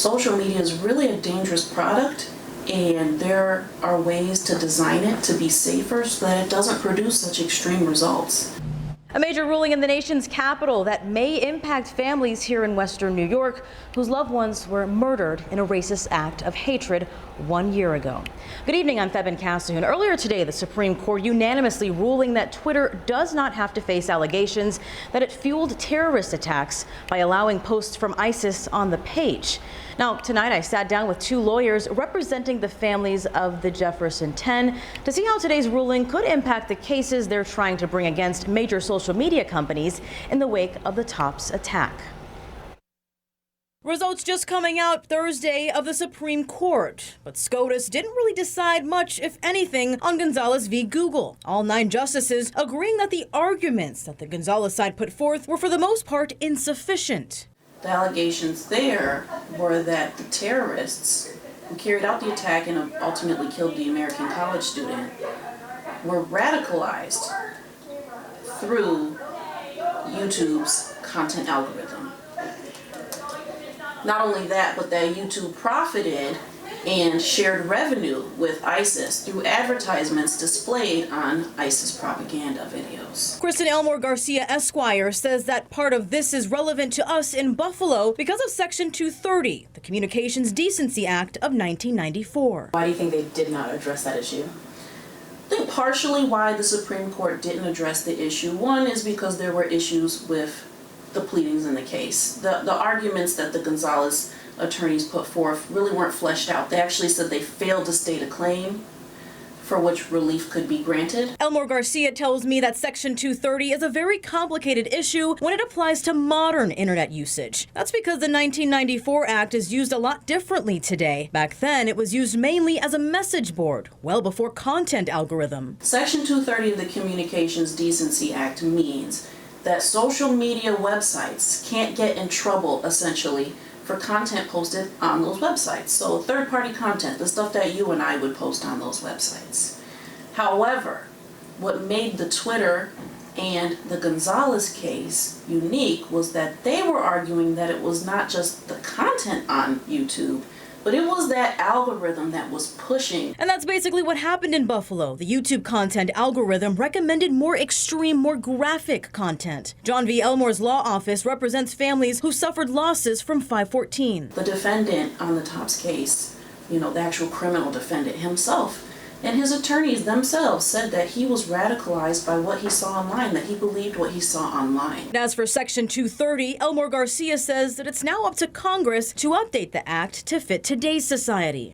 Social media is really a dangerous product, and there are ways to design it to be safer so that it doesn't produce such extreme results. A major ruling in the nation's capital that may impact families here in Western New York whose loved ones were murdered in a racist act of hatred 1 year ago. Good evening, I'm Febin Casahoon. Earlier today, the Supreme Court unanimously ruling that Twitter does not have to face allegations that it fueled terrorist attacks by allowing posts from ISIS on the page. Now, tonight I sat down with two lawyers representing the families of the Jefferson 10 to see how today's ruling could impact the cases they're trying to bring against major social media companies in the wake of the Tops attack. Results just coming out Thursday of the Supreme Court, but SCOTUS didn't really decide much, if anything, on Gonzalez v. Google. All 9 justices agreeing that the arguments that the Gonzalez side put forth were for the most part insufficient. The allegations there were that the terrorists who carried out the attack and ultimately killed the American college student were radicalized through YouTube's content algorithm. Not only that, but that YouTube profited and shared revenue with ISIS through advertisements displayed on ISIS propaganda videos. Kristen Elmore Garcia Esquire says that part of this is relevant to us in Buffalo because of Section 230, the Communications Decency Act of 1994. Why do you think they did not address that issue? I think partially why the Supreme Court didn't address the issue. One is because there were issues with the pleadings in the case. The arguments that the Gonzalez attorneys put forth really weren't fleshed out. They actually said they failed to state a claim for which relief could be granted. Elmore Garcia tells me that Section 230 is a very complicated issue when it applies to modern internet usage. That's because the 1994 Act is used a lot differently today. Back then, it was used mainly as a message board, well before content algorithm. Section 230 of the Communications Decency Act means that social media websites can't get in trouble, essentially, for content posted on those websites. So third-party content, the stuff that you and I would post on those websites. However, what made the Twitter and the Gonzalez case unique was that they were arguing that it was not just the content on YouTube, but it was that algorithm that was pushing. And that's basically what happened in Buffalo. The YouTube content algorithm recommended more extreme, more graphic content. John V. Elmore's law office represents families who suffered losses from 514. The defendant on the Tops case, the actual criminal defendant himself, and his attorneys themselves said that he was radicalized by what he saw online, that he believed what he saw online. As for Section 230, Elmore Garcia says that it's now up to Congress to update the act to fit today's society.